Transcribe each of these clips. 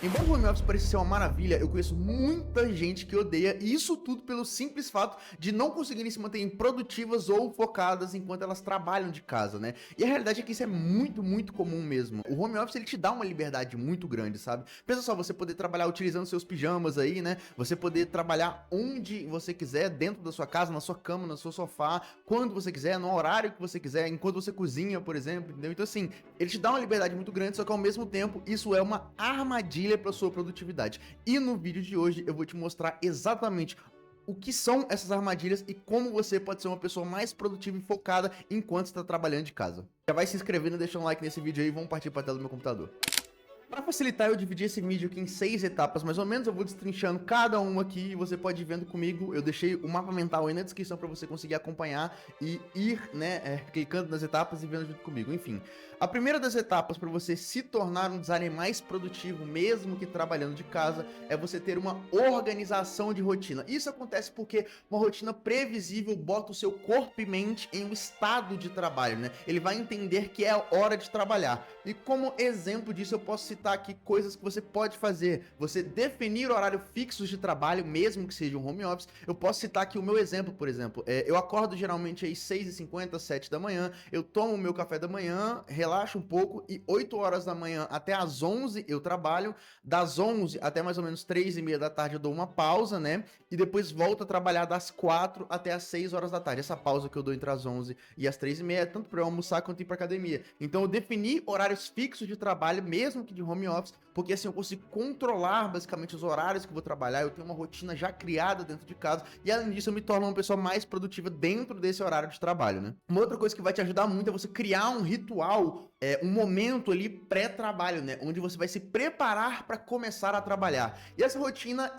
Embora o home office pareça ser uma maravilha, eu conheço muita gente que odeia, e isso tudo pelo simples fato de não conseguirem se manterem produtivas ou focadas enquanto elas trabalham de casa, né? E a realidade é que isso é muito comum mesmo. O home office, ele te dá uma liberdade muito grande, sabe? Pensa só, você poder trabalhar utilizando seus pijamas aí, né? Você poder trabalhar onde você quiser, dentro da sua casa, na sua cama, no seu sofá, quando você quiser, no horário que você quiser, enquanto você cozinha, por exemplo, entendeu? Então assim, ele te dá uma liberdade muito grande, só que ao mesmo tempo, isso é uma armadilha para sua produtividade. E no vídeo de hoje eu vou te mostrar exatamente o que são essas armadilhas e como você pode ser uma pessoa mais produtiva e focada enquanto está trabalhando de casa. Já vai se inscrevendo e deixando um like nesse vídeo aí e vamos partir para a tela do meu computador. Para facilitar, eu dividi esse vídeo aqui em 6 etapas, mais ou menos. Eu vou destrinchando cada uma aqui e você pode ir vendo comigo. Eu deixei o mapa mental aí na descrição para você conseguir acompanhar e ir, né, clicando nas etapas e vendo junto comigo. Enfim, a primeira das etapas para você se tornar um designer mais produtivo, mesmo que trabalhando de casa, é você ter uma organização de rotina. Isso acontece porque uma rotina previsível bota o seu corpo e mente em um estado de trabalho, né? Ele vai entender que é hora de trabalhar. E como exemplo disso, eu posso citar aqui coisas que você pode fazer. Você definir horário fixos de trabalho, mesmo que seja um home office. Eu posso citar aqui o meu exemplo, por exemplo. Eu acordo geralmente às 6h50, 7 da manhã, eu tomo o meu café da manhã, relaxo um pouco e 8 horas da manhã até às 11 eu trabalho. Das 11 até mais ou menos 3h30 da tarde eu dou uma pausa, né? E depois volto a trabalhar das 4 até as 6 horas da tarde. Essa pausa que eu dou entre as 11 e as 3h30 é tanto para eu almoçar quanto ir para academia. Então eu defini horários fixos de trabalho, mesmo que de home office, porque assim eu consigo controlar basicamente os horários que eu vou trabalhar, eu tenho uma rotina já criada dentro de casa e além disso eu me torno uma pessoa mais produtiva dentro desse horário de trabalho, né? Uma outra coisa que vai te ajudar muito é você criar um ritual, um momento ali pré-trabalho, né? Onde você vai se preparar para começar a trabalhar. E essa rotina,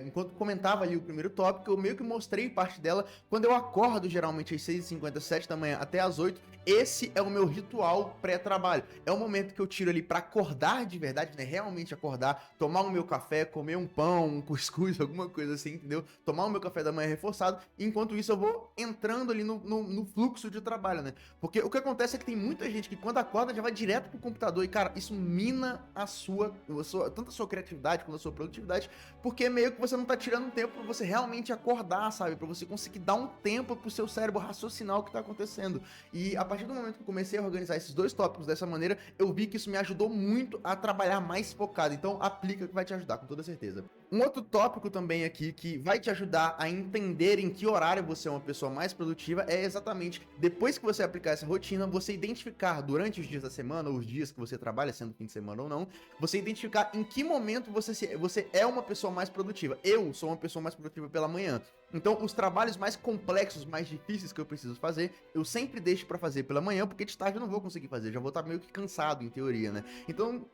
enquanto comentava ali o primeiro tópico, eu meio que mostrei parte dela quando eu acordo geralmente às 6h50, 7 da manhã até às 8. Esse é o meu ritual pré-trabalho. É o momento que eu tiro ali para acordar de verdade, né? Realmente acordar, tomar o meu café, comer um pão, um cuscuz, alguma coisa assim, entendeu? Tomar o meu café da manhã reforçado. E enquanto isso eu vou entrando ali no fluxo de trabalho, né? Porque o que acontece é que tem muita gente que quando acorda já vai direto pro computador e, cara, isso mina tanto a sua criatividade quanto a sua produtividade, porque meio que você não tá tirando tempo pra você realmente acordar, sabe? Pra você conseguir dar um tempo pro seu cérebro raciocinar o que tá acontecendo. E a partir do momento que eu comecei a organizar esses dois tópicos dessa maneira, eu vi que isso me ajudou muito a trabalhar mais focado. Então aplica que vai te ajudar, com toda certeza. Um outro tópico também aqui que vai te ajudar a entender em que horário você é uma pessoa mais produtiva é exatamente depois que você aplicar essa rotina, você identificar durante os dias da semana, ou os dias que você trabalha, sendo fim de semana ou não, você identificar em que momento você é uma pessoa mais produtiva. Eu sou uma pessoa mais produtiva pela manhã. Então, os trabalhos mais complexos, mais difíceis que eu preciso fazer, eu sempre deixo pra fazer pela manhã, porque de tarde eu não vou conseguir fazer, já vou estar meio que cansado, em teoria, né? Então,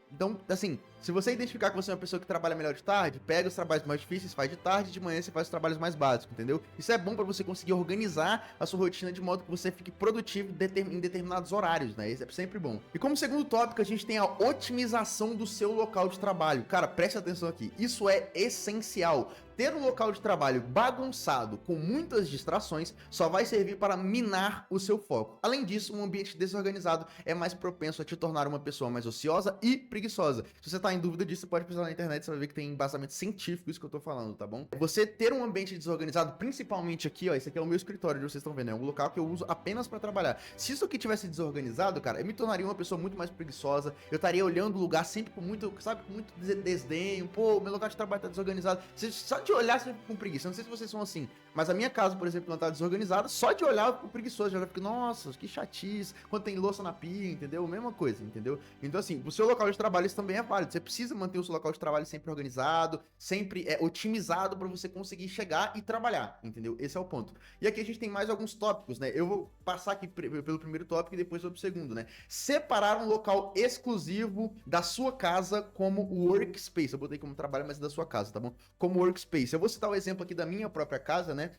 assim, se você identificar que você é uma pessoa que trabalha melhor de tarde, pega os trabalhos mais difíceis, faz de tarde, de manhã você faz os trabalhos mais básicos, entendeu? Isso é bom pra você conseguir organizar a sua rotina de modo que você fique produtivo em determinados horários, né? Isso é sempre bom. E como segundo tópico, a gente tem a otimização do seu local de trabalho. Cara, preste atenção aqui, isso é essencial. Ter um local de trabalho bagunçado, com muitas distrações, só vai servir para minar o seu foco. Além disso, um ambiente desorganizado é mais propenso a te tornar uma pessoa mais ociosa e preguiçosa. Se você está em dúvida disso, você pode pesquisar na internet, você vai ver que tem embasamento científico isso que eu tô falando, tá bom? Você ter um ambiente desorganizado, principalmente aqui, ó, esse aqui é o meu escritório, onde vocês estão vendo, é um local que eu uso apenas para trabalhar. Se isso aqui tivesse desorganizado, cara, eu me tornaria uma pessoa muito mais preguiçosa, eu estaria olhando o lugar sempre com muito, sabe, com muito desdenho, pô, meu lugar de trabalho tá desorganizado. Só de olhar você fica com preguiça. Eu não sei se vocês são assim, mas a minha casa, por exemplo, não tá desorganizada, só de olhar eu fico preguiçoso. Já fico, nossa, que chatice. Quando tem louça na pia, entendeu? Mesma coisa, entendeu? Então, assim, o seu local de trabalho isso também é válido. Você precisa manter o seu local de trabalho sempre organizado, sempre otimizado para você conseguir chegar e trabalhar, entendeu? Esse é o ponto. E aqui a gente tem mais alguns tópicos, né? Eu vou passar aqui pelo primeiro tópico e depois sobre o segundo, né? Separar um local exclusivo da sua casa como workspace. Eu botei como trabalho, mas é da sua casa, tá bom? Como workspace. Eu vou citar o exemplo aqui da minha própria casa, né?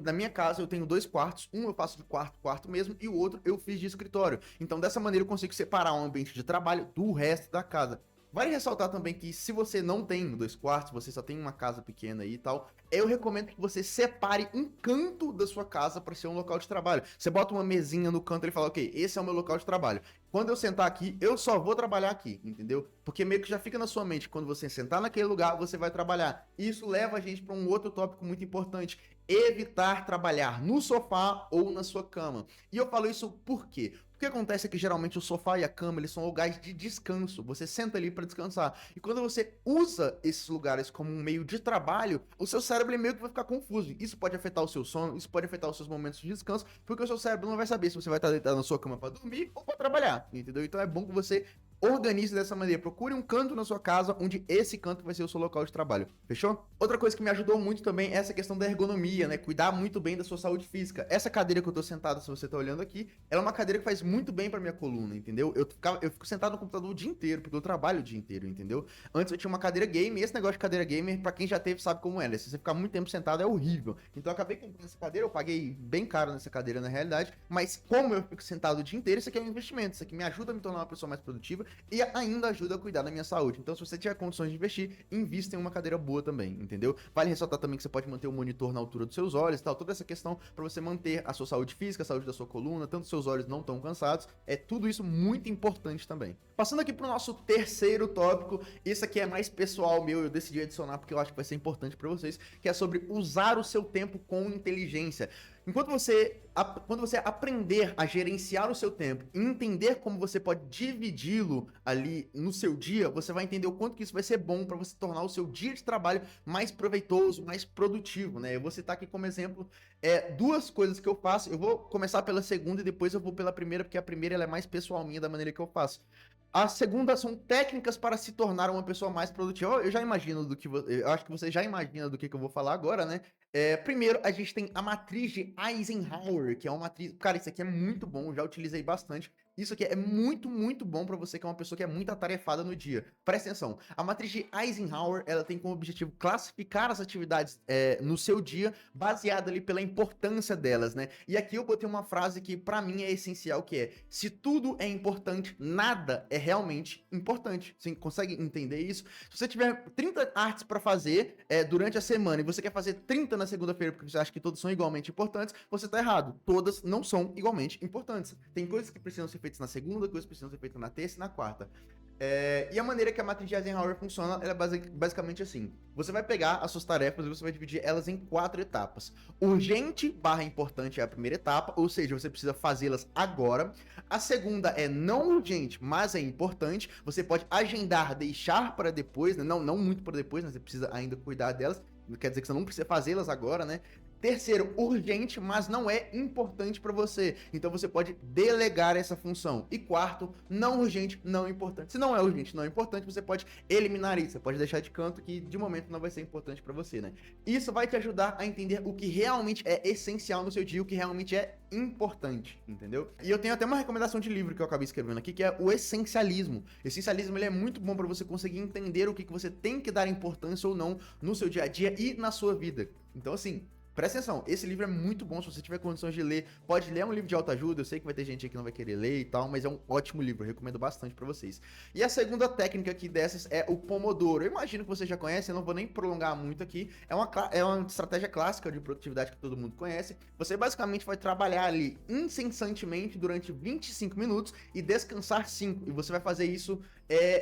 Na minha casa, eu tenho 2 quartos, um eu faço de quarto mesmo, e o outro eu fiz de escritório. Então, dessa maneira, eu consigo separar um ambiente de trabalho do resto da casa. Vale ressaltar também que se você não tem 2 quartos, você só tem uma casa pequena aí e tal, eu recomendo que você separe um canto da sua casa para ser um local de trabalho. Você bota uma mesinha no canto e fala, ok, esse é o meu local de trabalho. Quando eu sentar aqui, eu só vou trabalhar aqui, entendeu? Porque meio que já fica na sua mente, quando você sentar naquele lugar, você vai trabalhar. Isso leva a gente para um outro tópico muito importante: evitar trabalhar no sofá ou na sua cama. E eu falo isso por quê? O que acontece é que geralmente o sofá e a cama, eles são lugares de descanso. Você senta ali para descansar. E quando você usa esses lugares como um meio de trabalho, o seu cérebro ele meio que vai ficar confuso. Isso pode afetar o seu sono, isso pode afetar os seus momentos de descanso, porque o seu cérebro não vai saber se você vai estar deitado na sua cama para dormir ou para trabalhar, entendeu? Então é bom que você organize dessa maneira. Procure um canto na sua casa onde esse canto vai ser o seu local de trabalho. Fechou? Outra coisa que me ajudou muito também é essa questão da ergonomia, né? Cuidar muito bem da sua saúde física. Essa cadeira que eu tô sentado, se você tá olhando aqui, ela é uma cadeira que faz muito bem pra minha coluna, entendeu? Eu fico sentado no computador o dia inteiro, porque eu trabalho o dia inteiro, entendeu? Antes eu tinha uma cadeira gamer, e esse negócio de cadeira gamer, pra quem já teve, sabe como é, né? Se você ficar muito tempo sentado, é horrível. Então eu acabei comprando essa cadeira, eu paguei bem caro nessa cadeira na realidade, mas como eu fico sentado o dia inteiro, isso aqui é um investimento, isso aqui me ajuda a me tornar uma pessoa mais produtiva e ainda ajuda a cuidar da minha saúde. Então, se você tiver condições de investir, invista em uma cadeira boa também, entendeu? Vale ressaltar também que você pode manter o monitor na altura dos seus olhos e tal, toda essa questão para você manter a sua saúde física, a saúde da sua coluna, tanto seus olhos não tão cansados, é tudo isso muito importante também. Passando aqui pro nosso terceiro tópico, esse aqui é mais pessoal meu, eu decidi adicionar porque eu acho que vai ser importante para vocês, que é sobre usar o seu tempo com inteligência. Quando você aprender a gerenciar o seu tempo e entender como você pode dividi-lo ali no seu dia, você vai entender o quanto que isso vai ser bom para você tornar o seu dia de trabalho mais proveitoso, mais produtivo, né? Eu vou citar aqui como exemplo duas coisas que eu faço. Eu vou começar pela segunda e depois eu vou pela primeira, porque a primeira ela é mais pessoal minha da maneira que eu faço. A segunda são técnicas para se tornar uma pessoa mais produtiva. Eu já imagino eu acho que você já imagina do que eu vou falar agora, né? Primeiro, a gente tem a matriz de Eisenhower, que é uma matriz. Cara, isso aqui é muito bom, eu já utilizei bastante. Isso aqui é muito, muito bom para você que é uma pessoa que é muito atarefada no dia. Presta atenção. A matriz de Eisenhower, ela tem como objetivo classificar as atividades no seu dia, baseada ali pela importância delas, né? E aqui eu botei uma frase que para mim é essencial, que é: se tudo é importante, nada é realmente importante. Você consegue entender isso? Se você tiver 30 artes para fazer durante a semana e você quer fazer 30 na segunda-feira porque você acha que todas são igualmente importantes, você tá errado. Todas não são igualmente importantes. Tem coisas que precisam ser feitas na segunda, coisas que precisam ser feitas na terça e na quarta. E a maneira que a matriz de Eisenhower funciona, ela é basicamente assim. Você vai pegar as suas tarefas e você vai dividir elas em 4 etapas. Urgente barra importante é a primeira etapa, ou seja, você precisa fazê-las agora. A segunda é não urgente, mas é importante. Você pode agendar, deixar para depois, né? Não muito para depois, mas você precisa ainda cuidar delas. Quer dizer que você não precisa fazê-las agora, né? Terceiro, urgente, mas não é importante para você. Então você pode delegar essa função. E quarto, não urgente, não importante. Se não é urgente, não é importante, você pode eliminar isso. Você pode deixar de canto que de momento não vai ser importante para você, né? Isso vai te ajudar a entender o que realmente é essencial no seu dia, o que realmente é importante, entendeu? E eu tenho até uma recomendação de livro que eu acabei escrevendo aqui, que é o essencialismo. O essencialismo ele é muito bom para você conseguir entender o que você tem que dar importância ou não no seu dia a dia e na sua vida. Então, assim, presta atenção, esse livro é muito bom. Se você tiver condições de ler, pode ler, é um livro de autoajuda. Eu sei que vai ter gente aqui que não vai querer ler e tal, mas é um ótimo livro, eu recomendo bastante pra vocês. E a segunda técnica aqui dessas é o Pomodoro. Eu imagino que você já conhece, eu não vou nem prolongar muito aqui. É uma estratégia clássica de produtividade que todo mundo conhece. Você basicamente vai trabalhar ali incessantemente durante 25 minutos e descansar 5. E você vai fazer isso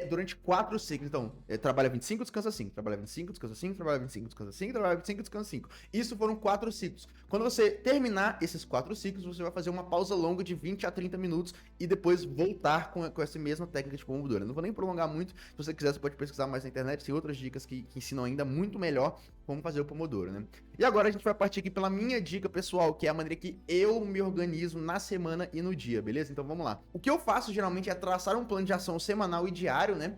durante 4 ciclos. Então, trabalha 25, descansa 5. Trabalha 25, descansa 5. Trabalha 25, descansa 5. Trabalha 25, descansa 5. Isso foram 4 ciclos. Quando você terminar esses 4 ciclos, você vai fazer uma pausa longa de 20 a 30 minutos e depois voltar com essa mesma técnica de Pomodoro. Eu não vou nem prolongar muito. Se você quiser, você pode pesquisar mais na internet. Tem outras dicas que ensinam ainda muito melhor como fazer o Pomodoro, né? E agora a gente vai partir aqui pela minha dica pessoal, que é a maneira que eu me organizo na semana e no dia, beleza? Então vamos lá. O que eu faço geralmente é traçar um plano de ação semanal e diário, né?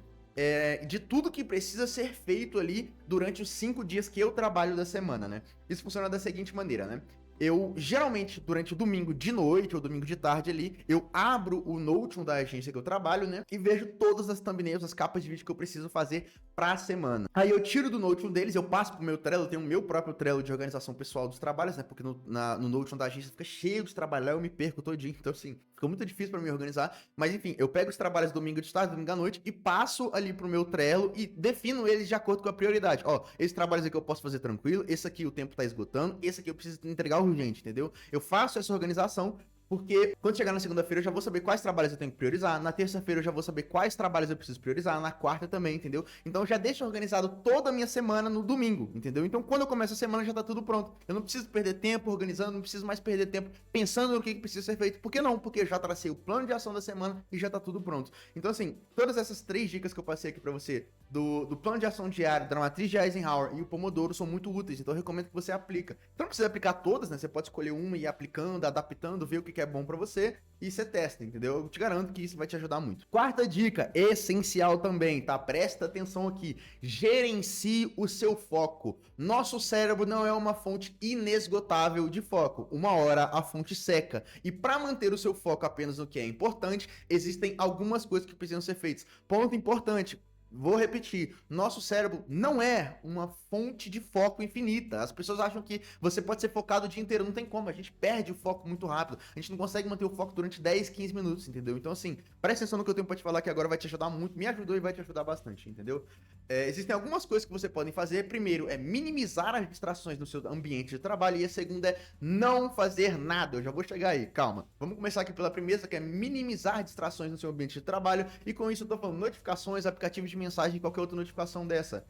De tudo que precisa ser feito ali durante os 5 dias que eu trabalho da semana, né? Isso funciona da seguinte maneira, né? eu geralmente, durante o domingo de noite ou domingo de tarde ali, eu abro o Notion da agência que eu trabalho, né? E vejo todas as thumbnails, as capas de vídeo que eu preciso fazer pra semana. Aí eu tiro do Notion deles, eu passo pro meu Trello, eu tenho o meu próprio Trello de organização pessoal dos trabalhos, né? Porque no Notion da agência fica cheio de trabalho, eu me perco todinho. Então, assim, fica muito difícil pra me organizar. Mas, enfim, eu pego os trabalhos domingo de tarde, domingo à noite e passo ali pro meu Trello e defino eles de acordo com a prioridade. Ó, esses trabalhos aqui eu posso fazer tranquilo, esse aqui o tempo tá esgotando, esse aqui eu preciso entregar urgente, entendeu? Eu faço essa organização porque quando chegar na segunda-feira eu já vou saber quais trabalhos eu tenho que priorizar, na terça-feira eu já vou saber quais trabalhos eu preciso priorizar, na quarta também, entendeu? Então eu já deixo organizado toda a minha semana no domingo, entendeu? Então quando eu começo a semana já tá tudo pronto. Eu não preciso perder tempo organizando, não preciso mais perder tempo pensando no que precisa ser feito. Por que não? Porque eu já tracei o plano de ação da semana e já tá tudo pronto. Então assim, todas essas 3 dicas que eu passei aqui pra você, do plano de ação diário, da matriz de Eisenhower e o Pomodoro são muito úteis, então eu recomendo que você aplica. Então não precisa aplicar todas, né? Você pode escolher uma e ir aplicando, adaptando, ver o que é bom pra você e você testa, entendeu? Eu te garanto que isso vai te ajudar muito. Quarta dica, essencial também, tá? Presta atenção aqui. Gerencie o seu foco. Nosso cérebro não é uma fonte inesgotável de foco. Uma hora a fonte seca. E para manter o seu foco apenas no que é importante, existem algumas coisas que precisam ser feitas. Ponto importante. Vou repetir, nosso cérebro não é uma fonte de foco infinita. As pessoas acham que você pode ser focado o dia inteiro, não tem como, a gente perde o foco muito rápido, a gente não consegue manter o foco durante 10, 15 minutos, entendeu? Então assim, presta atenção no que eu tenho pra te falar que agora vai te ajudar muito, me ajudou e vai te ajudar bastante, entendeu? Existem algumas coisas que você pode fazer. Primeiro é minimizar as distrações no seu ambiente de trabalho e a segunda é não fazer nada. Eu já vou chegar aí, calma. Vamos começar aqui pela primeira, que é minimizar distrações no seu ambiente de trabalho, e com isso eu tô falando notificações, aplicativos de mensagem e qualquer outra notificação dessa.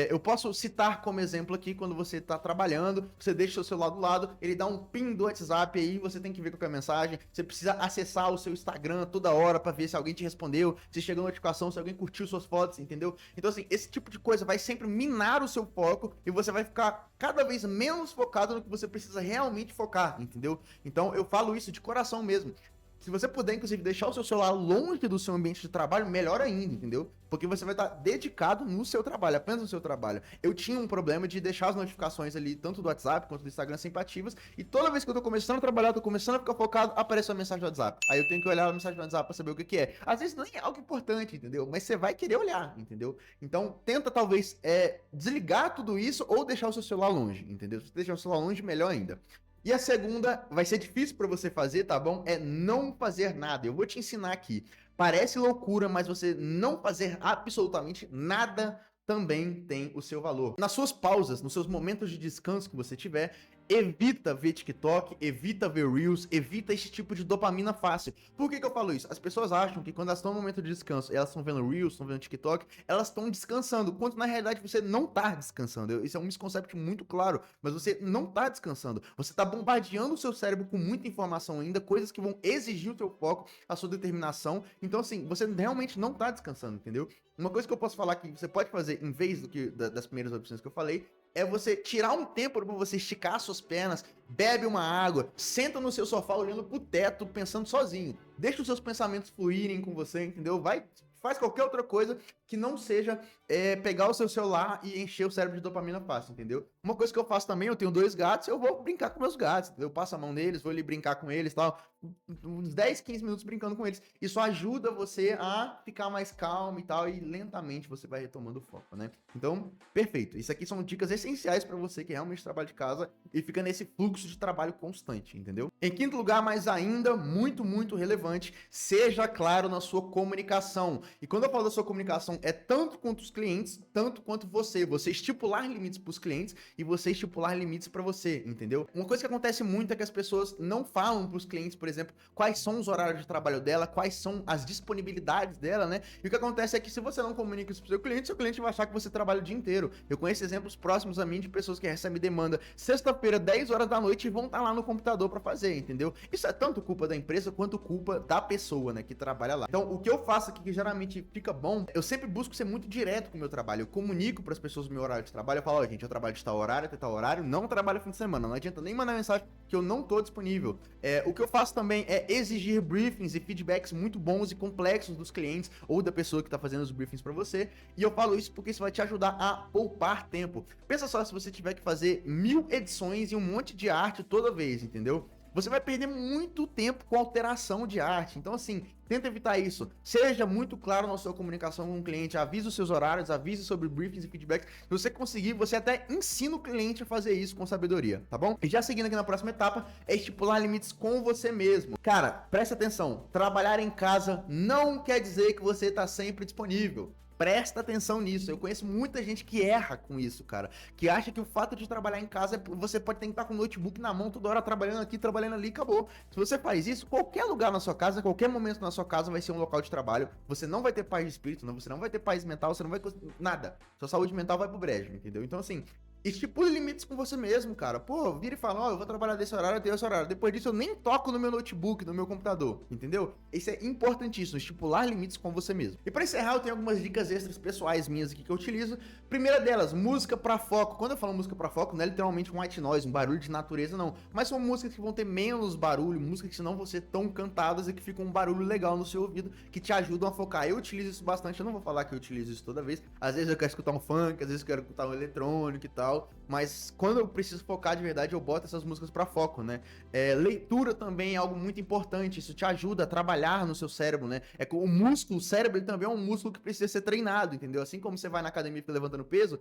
Eu posso citar como exemplo aqui, quando você está trabalhando, você deixa o seu celular do lado, ele dá um ping do WhatsApp aí, você tem que ver qual é a mensagem, você precisa acessar o seu Instagram toda hora para ver se alguém te respondeu, se chegou notificação, se alguém curtiu suas fotos, entendeu? Então assim, esse tipo de coisa vai sempre minar o seu foco e você vai ficar cada vez menos focado no que você precisa realmente focar, entendeu? Então eu falo isso de coração mesmo. Se você puder, inclusive, deixar o seu celular longe do seu ambiente de trabalho, melhor ainda, entendeu? Porque você vai estar dedicado no seu trabalho, apenas no seu trabalho. Eu tinha um problema de deixar as notificações ali, tanto do WhatsApp quanto do Instagram, sempre ativas, e toda vez que eu tô começando a trabalhar, tô começando a ficar focado, aparece uma mensagem do WhatsApp. Aí eu tenho que olhar a mensagem do WhatsApp pra saber o que é. Às vezes nem é algo importante, entendeu? Mas você vai querer olhar, entendeu? Então, tenta talvez desligar tudo isso ou deixar o seu celular longe, entendeu? Se deixar o celular longe, melhor ainda. E a segunda, vai ser difícil para você fazer, tá bom? É não fazer nada. Eu vou te ensinar aqui. Parece loucura, mas você não fazer absolutamente nada também tem o seu valor. Nas suas pausas, nos seus momentos de descanso que você tiver, evita ver TikTok, evita ver Reels, evita esse tipo de dopamina fácil. Por que eu falo isso? As pessoas acham que quando elas estão no momento de descanso, elas estão vendo Reels, estão vendo TikTok, elas estão descansando, quando na realidade você não tá descansando. Isso é um misconcept muito claro, mas você não tá descansando. Você tá bombardeando o seu cérebro com muita informação ainda, coisas que vão exigir o seu foco, a sua determinação. Então assim, você realmente não tá descansando, entendeu? Uma coisa que eu posso falar que você pode fazer em vez das primeiras opções que eu falei é você tirar um tempo para você esticar suas pernas, bebe uma água, senta no seu sofá olhando pro teto, pensando sozinho. Deixa os seus pensamentos fluírem com você, entendeu? Faz qualquer outra coisa que não seja pegar o seu celular e encher o cérebro de dopamina fácil, entendeu? Uma coisa que eu faço também, eu tenho 2 gatos, eu vou brincar com meus gatos, entendeu? Eu passo a mão neles, vou ali brincar com eles e tal, uns 10, 15 minutos brincando com eles. Isso ajuda você a ficar mais calmo e tal, e lentamente você vai retomando o foco, né? Então, perfeito. Isso aqui são dicas essenciais para você que realmente trabalha de casa e fica nesse fluxo de trabalho constante, entendeu? Em quinto lugar, mas ainda muito, muito relevante, seja claro na sua comunicação. E quando eu falo da sua comunicação, é tanto quanto os clientes, tanto quanto você. Você estipular limites para os clientes e você estipular limites para você, entendeu? Uma coisa que acontece muito é que as pessoas não falam para os clientes, por exemplo, quais são os horários de trabalho dela, quais são as disponibilidades dela, né? E o que acontece é que se você não comunica isso pro seu cliente vai achar que você trabalha o dia inteiro. Eu conheço exemplos próximos a mim de pessoas que recebem demanda sexta-feira, 10 horas da noite, e vão estar lá no computador para fazer, entendeu? Isso é tanto culpa da empresa quanto culpa da pessoa, né, que trabalha lá. Então, o que eu faço aqui que geralmente fica bom, eu sempre busco ser muito direto com o meu trabalho. Eu comunico para as pessoas o meu horário de trabalho. Eu falo, gente, eu trabalho de tal horário até tal horário, não trabalho fim de semana. Não adianta nem mandar mensagem que eu não tô disponível. O que eu faço também é exigir briefings e feedbacks muito bons e complexos dos clientes ou da pessoa que tá fazendo os briefings para você. E eu falo isso porque isso vai te ajudar a poupar tempo. Pensa só se você tiver que fazer 1000 edições e um monte de arte toda vez, entendeu? Você vai perder muito tempo com alteração de arte. Então, assim, tenta evitar isso. Seja muito claro na sua comunicação com o cliente. Avise os seus horários, avise sobre briefings e feedbacks. Se você conseguir, você até ensina o cliente a fazer isso com sabedoria, tá bom? E já seguindo aqui na próxima etapa, é estipular limites com você mesmo. Cara, presta atenção. Trabalhar em casa não quer dizer que você tá sempre disponível. Presta atenção nisso. Eu conheço muita gente que erra com isso, cara. Que acha que o fato de trabalhar em casa, você pode ter que estar com o notebook na mão toda hora, trabalhando aqui, trabalhando ali, acabou. Se você faz isso, qualquer lugar na sua casa, qualquer momento na sua casa vai ser um local de trabalho. Você não vai ter paz de espírito, não, você não vai ter paz mental, você não vai... nada. Sua saúde mental vai pro brejo, entendeu? Então, assim... estipule limites com você mesmo, cara. Pô, vira e fala, ó, eu vou trabalhar desse horário até esse horário. Depois disso, eu nem toco no meu notebook, no meu computador, entendeu? Isso é importantíssimo, estipular limites com você mesmo. E pra encerrar, eu tenho algumas dicas extras pessoais minhas aqui que eu utilizo. Primeira delas, música pra foco. Quando eu falo música pra foco, não é literalmente um white noise, um barulho de natureza, não. Mas são músicas que vão ter menos barulho, músicas que não vão ser tão cantadas e que ficam um barulho legal no seu ouvido, que te ajudam a focar. Eu utilizo isso bastante, eu não vou falar que eu utilizo isso toda vez. Às vezes eu quero escutar um funk, às vezes eu quero escutar um eletrônico e tal. Mas quando eu preciso focar de verdade, eu boto essas músicas pra foco, né? Leitura também é algo muito importante, isso te ajuda a trabalhar no seu cérebro, né? O músculo, o cérebro, ele também é um músculo que precisa ser treinado, entendeu? Assim como você vai na academia e fica levantando peso,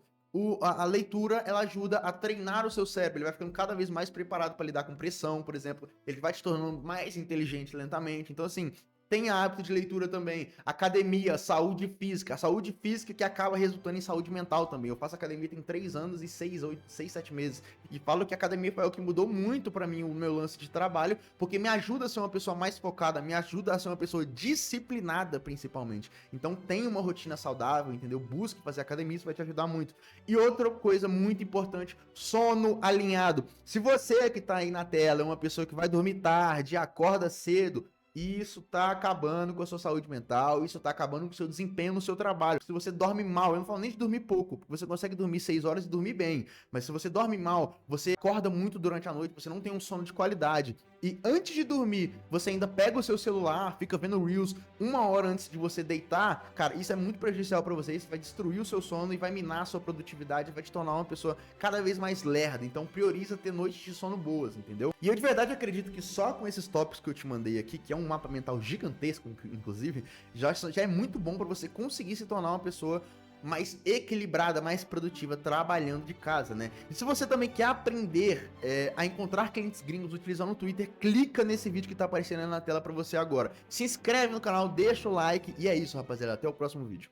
a leitura, ela ajuda a treinar o seu cérebro, ele vai ficando cada vez mais preparado para lidar com pressão, por exemplo, ele vai te tornando mais inteligente lentamente, então assim... tenha hábito de leitura também. Academia, saúde física. A saúde física que acaba resultando em saúde mental também. Eu faço academia tem 3 anos e 6, 7 meses. E falo que a academia foi o que mudou muito pra mim o meu lance de trabalho, porque me ajuda a ser uma pessoa mais focada, me ajuda a ser uma pessoa disciplinada, principalmente. Então tenha uma rotina saudável, entendeu? Busque fazer academia, isso vai te ajudar muito. E outra coisa muito importante, sono alinhado. Se você que tá aí na tela é uma pessoa que vai dormir tarde, acorda cedo, isso tá acabando com a sua saúde mental, isso tá acabando com o seu desempenho no seu trabalho. Se você dorme mal, eu não falo nem de dormir pouco, porque você consegue dormir 6 horas e dormir bem, mas se você dorme mal, você acorda muito durante a noite, você não tem um sono de qualidade. E antes de dormir, você ainda pega o seu celular, fica vendo Reels 1 hora antes de você deitar, cara, isso é muito prejudicial pra você, isso vai destruir o seu sono e vai minar a sua produtividade, vai te tornar uma pessoa cada vez mais lerda. Então prioriza ter noites de sono boas, entendeu? E eu de verdade acredito que só com esses tópicos que eu te mandei aqui, que é um mapa mental gigantesco, inclusive, já é muito bom pra você conseguir se tornar uma pessoa mais equilibrada, mais produtiva, trabalhando de casa, né? E se você também quer aprender a encontrar clientes gringos utilizando o Twitter, clica nesse vídeo que tá aparecendo aí na tela pra você agora. Se inscreve no canal, deixa o like e é isso, rapaziada. Até o próximo vídeo.